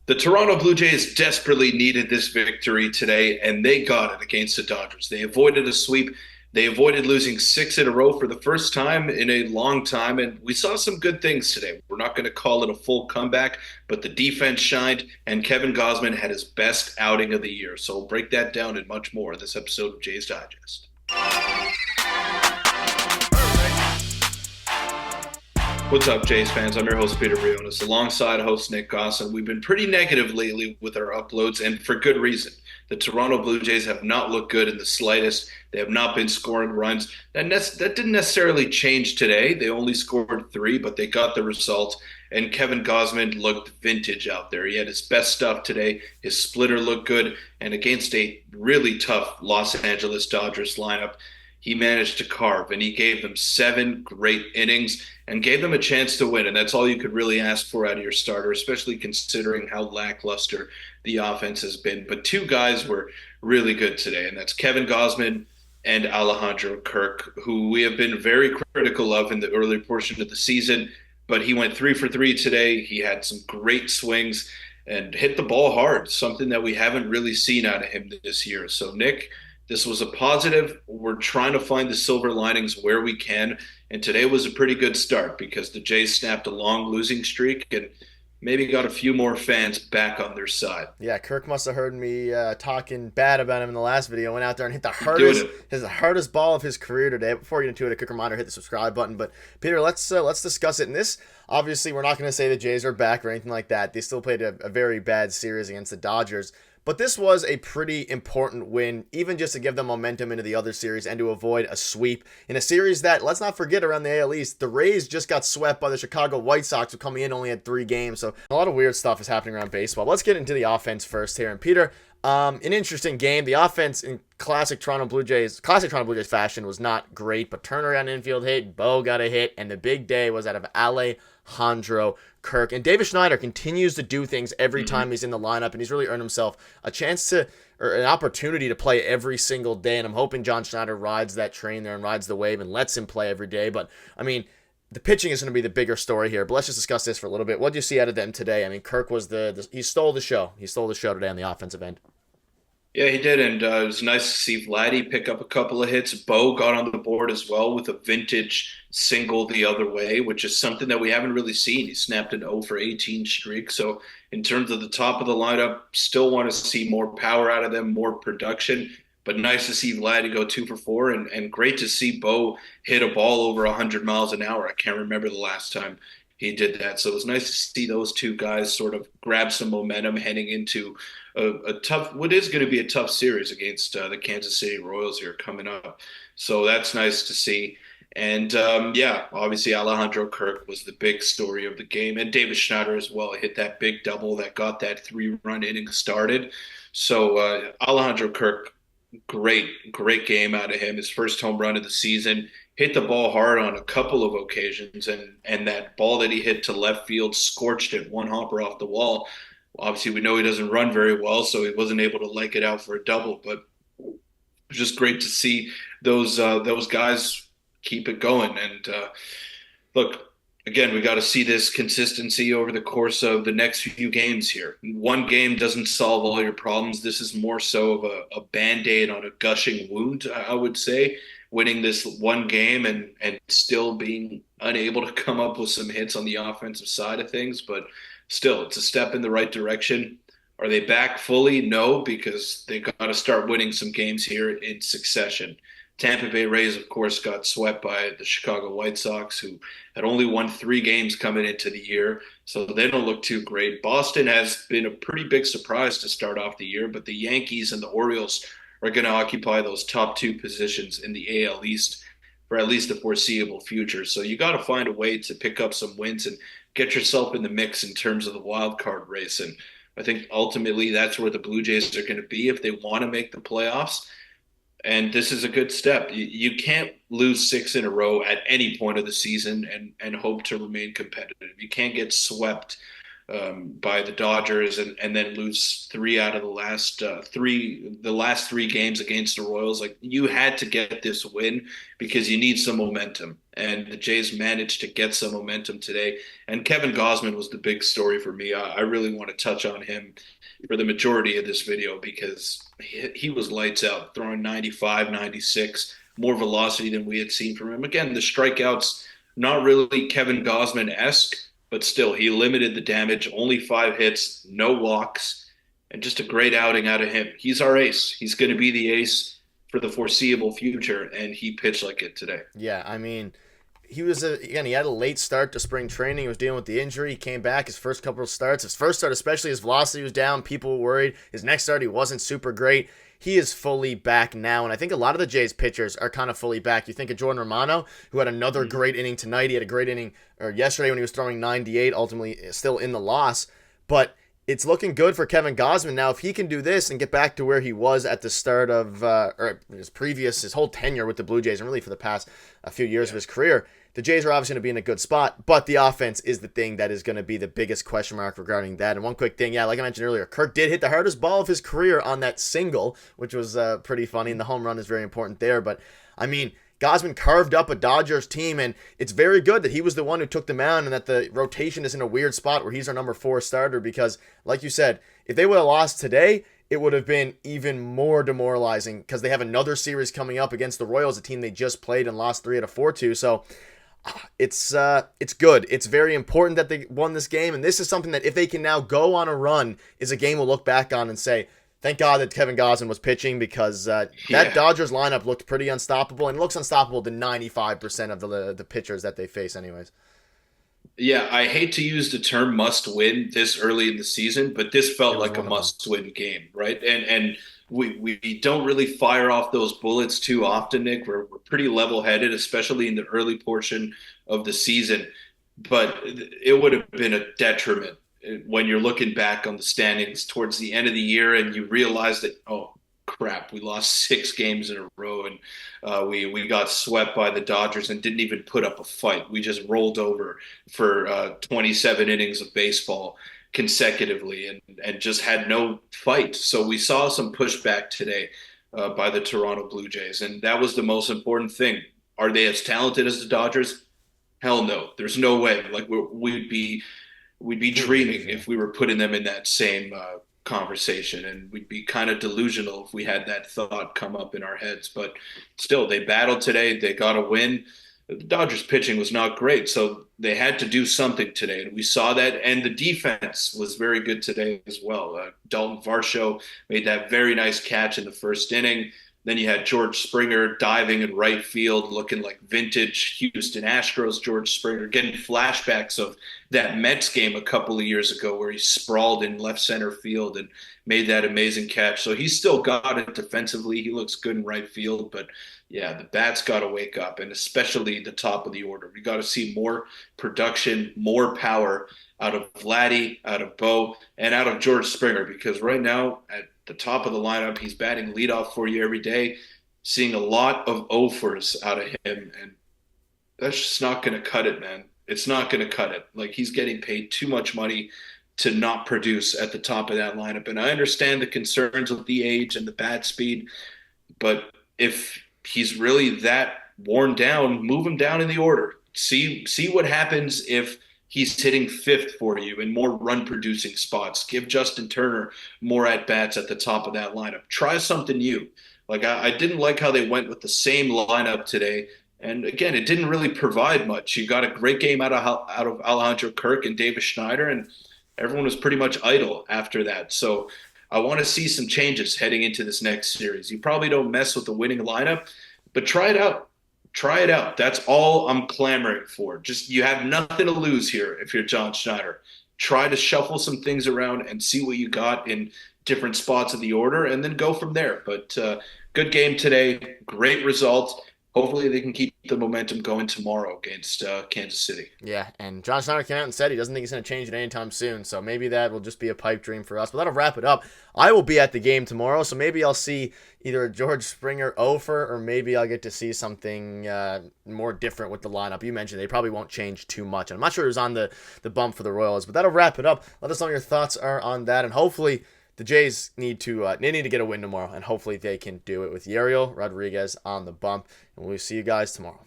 The Toronto Blue Jays desperately needed this victory today, and they got it against the Dodgers. They avoided a sweep. They avoided losing six in a row for the first time in a long time, and we saw some good things today. We're not going to call it a full comeback, but the defense shined, and Kevin Gausman had his best outing of the year. So we'll break that down and much more in this episode of Jays Digest. What's up, Jays fans? I'm your host, Peter Vryonis, alongside host Nick Gosse, and we've been pretty negative lately with our uploads, and for good reason. The Toronto Blue Jays have not looked good in the slightest. They have not been scoring runs. That didn't necessarily change today. They only scored three, but they got the result. And Kevin Gausman looked vintage out there. He had his best stuff today. His splitter looked good. And against a really tough Los Angeles Dodgers lineup, he managed to carve, and he gave them seven great innings and gave them a chance to win. And that's all you could really ask for out of your starter, especially considering how lackluster the offense has been. But two guys were really good today, and that's Kevin Gausman and Alejandro Kirk, who we have been very critical of in the early portion of the season. But he went 3 for 3 today. He had some great swings and hit the ball hard, something that we haven't really seen out of him this year. So, Nick, this was a positive. We're trying to find the silver linings where we can. And today was a pretty good start because the Jays snapped a long losing streak and maybe got a few more fans back on their side. Yeah, Kirk must have heard me talking bad about him in the last video. Went out there and hit Doing it. the hardest ball of his career today. Before we get into it, a quick reminder: hit the subscribe button. But Peter, let's discuss it. And this, obviously, we're not going to say the Jays are back or anything like that. They still played a very bad series against the Dodgers. But this was a pretty important win, even just to give them momentum into the other series and to avoid a sweep in a series that, let's not forget, around the AL East, the Rays just got swept by the Chicago White Sox, who coming in only had 3 games. So a lot of weird stuff is happening around baseball. Let's get into the offense first here. And Peter, an interesting game. The offense in classic Toronto Blue Jays fashion was not great, but Turner got an infield hit, Bo got a hit, and the big day was out of Alejandro Kirk. And Davis Schneider continues to do things every time he's in the lineup, and he's really earned himself a chance to, or an opportunity to play every single day. And I'm hoping John Schneider rides that train there and rides the wave and lets him play every day. But I mean, the pitching is going to be the bigger story here. But let's just discuss this for a little bit. What did you see out of them today? I mean, Kirk was he stole the show. He stole the show today on the offensive end. Yeah, he did, and it was nice to see Vladdy pick up a couple of hits. Bo got on the board as well with a vintage single the other way, which is something that we haven't really seen. He snapped an 0 for 18 streak. So in terms of the top of the lineup, still want to see more power out of them, more production. But nice to see Vladdy go 2 for 4, and great to see Bo hit a ball over 100 miles an hour. I can't remember the last time he did that. So it was nice to see those two guys sort of grab some momentum heading into a tough, what is going to be a tough series against the Kansas City Royals here coming up. So that's nice to see. And yeah, obviously Alejandro Kirk was the big story of the game, and David Schneider as well hit that big double that got that 3-run inning started. So Alejandro Kirk, great game out of him. His first home run of the season. Hit the ball hard on a couple of occasions, and that ball that he hit to left field scorched it one hopper off the wall. Obviously, we know he doesn't run very well, so he wasn't able to like it out for a double. But it was just great to see those guys keep it going. And look, again, we got to see this consistency over the course of the next few games here. One game doesn't solve all your problems. This is more so of a band-aid on a gushing wound, I would say. Winning this one game and still being unable to come up with some hits on the offensive side of things, but still, it's a step in the right direction. Are they back fully? No, because they got to start winning some games here in succession. Tampa Bay Rays, of course, got swept by the Chicago White Sox, who had only won 3 games coming into the year, so they don't look too great. Boston has been a pretty big surprise to start off the year, but the Yankees and the Orioles are going to occupy those top 2 positions in the AL East for at least the foreseeable future. So you got to find a way to pick up some wins and get yourself in the mix in terms of the wild card race. And I think ultimately that's where the Blue Jays are going to be if they want to make the playoffs. And this is a good step. You can't lose 6 in a row at any point of the season and hope to remain competitive. You can't get swept by the Dodgers, and then lose three out of the last three games against the Royals. Like, you had to get this win because you need some momentum, and the Jays managed to get some momentum today. And Kevin Gausman was the big story for me. I really want to touch on him for the majority of this video because he was lights out, throwing 95, 96, more velocity than we had seen from him. Again, the strikeouts, not really Kevin Gausman esque, but still, he limited the damage, only 5 hits, no walks, and just a great outing out of him. He's our ace. He's going to be the ace for the foreseeable future, and he pitched like it today. Yeah, I mean, again, he had a late start to spring training. He was dealing with the injury. He came back his first couple of starts. His first start, especially, his velocity was down. People were worried. His next start, he wasn't super great. He is fully back now, and I think a lot of the Jays pitchers are kind of fully back. You think of Jordan Romano, who had another great inning tonight. He had a great inning yesterday when he was throwing 98, ultimately still in the loss. But it's looking good for Kevin Gausman now. If he can do this and get back to where he was at the start of or his whole tenure with the Blue Jays, and really for the past a few years of his career, the Jays are obviously going to be in a good spot, but the offense is the thing that is going to be the biggest question mark regarding that. And one quick thing, yeah, like I mentioned earlier, Kirk did hit the hardest ball of his career on that single, which was pretty funny, and the home run is very important there. But, I mean, Gausman carved up a Dodgers team, and it's very good that he was the one who took the mound and that the rotation is in a weird spot where he's our number 4 starter because, like you said, if they would have lost today, it would have been even more demoralizing because they have another series coming up against the Royals, a team they just played and lost 3 out of 4 to. So it's good. It's very important that they won this game, and this is something that if they can now go on a run, is a game we'll look back on and say, thank God that Kevin Gausman was pitching because that Dodgers lineup looked pretty unstoppable, and it looks unstoppable to 95% of the pitchers that they face anyways. Yeah, I hate to use the term must win this early in the season, but this It felt was like a one of them. must win game, right? And we don't really fire off those bullets too often, Nick. We're pretty level headed, especially in the early portion of the season. But it would have been a detriment when you're looking back on the standings towards the end of the year and you realize that, oh, crap, we lost 6 games in a row and we got swept by the Dodgers and didn't even put up a fight. We just rolled over for 27 innings of baseball consecutively and just had no fight. So we saw some pushback today by the Toronto Blue Jays, and that was the most important thing. Are they as talented as the Dodgers? Hell no. There's no way. Like we'd be dreaming if we were putting them in that same conversation, and we'd be kind of delusional if we had that thought come up in our heads. But still, they battled today. They got a win. The Dodgers pitching was not great, so they had to do something today, and we saw that. And the defense was very good today as well. Dalton Varsho made that very nice catch in the first inning. Then you had George Springer diving in right field, looking like vintage Houston Astros George Springer, getting flashbacks of that Mets game a couple of years ago where he sprawled in left center field and made that amazing catch. So he's still got it defensively. He looks good in right field, but yeah, the bats got to wake up, and especially the top of the order. We got to see more production, more power out of Vladdy, out of Bo, and out of George Springer, because right now at the top of the lineup, he's batting leadoff for you every day, seeing a lot of offers out of him, and that's just not going to cut it, man. It's not going to cut it. Like, he's getting paid too much money to not produce at the top of that lineup. And I understand the concerns with the age and the bat speed, but if he's really that worn down, move him down in the order. See what happens if he's hitting fifth for you in more run producing spots. Give Justin Turner more at bats at the top of that lineup. Try something new. Like, I didn't like how they went with the same lineup today. And again, it didn't really provide much. You got a great game out of Alejandro Kirk and Davis Schneider, and everyone was pretty much idle after that. So I want to see some changes heading into this next series. You probably don't mess with the winning lineup, but try it out. Try it out. That's all I'm clamoring for. Just, you have nothing to lose here if you're John Schneider. Try to shuffle some things around and see what you got in different spots of the order, and then go from there. But good game today. Great result. hopefully they can keep the momentum going tomorrow against Kansas City. Yeah, and John Schneider came out and said he doesn't think he's going to change it anytime soon. So maybe that will just be a pipe dream for us. But that'll wrap it up. I will be at the game tomorrow, so maybe I'll see either a George Springer Ofer, or maybe I'll get to see something more different with the lineup. You mentioned they probably won't change too much. I'm not sure who's on the bump for the Royals, but that'll wrap it up. Let us know what your thoughts are on that, and hopefully the Jays need to get a win tomorrow, and hopefully they can do it with Yariel Rodriguez on the bump. And we'll see you guys tomorrow.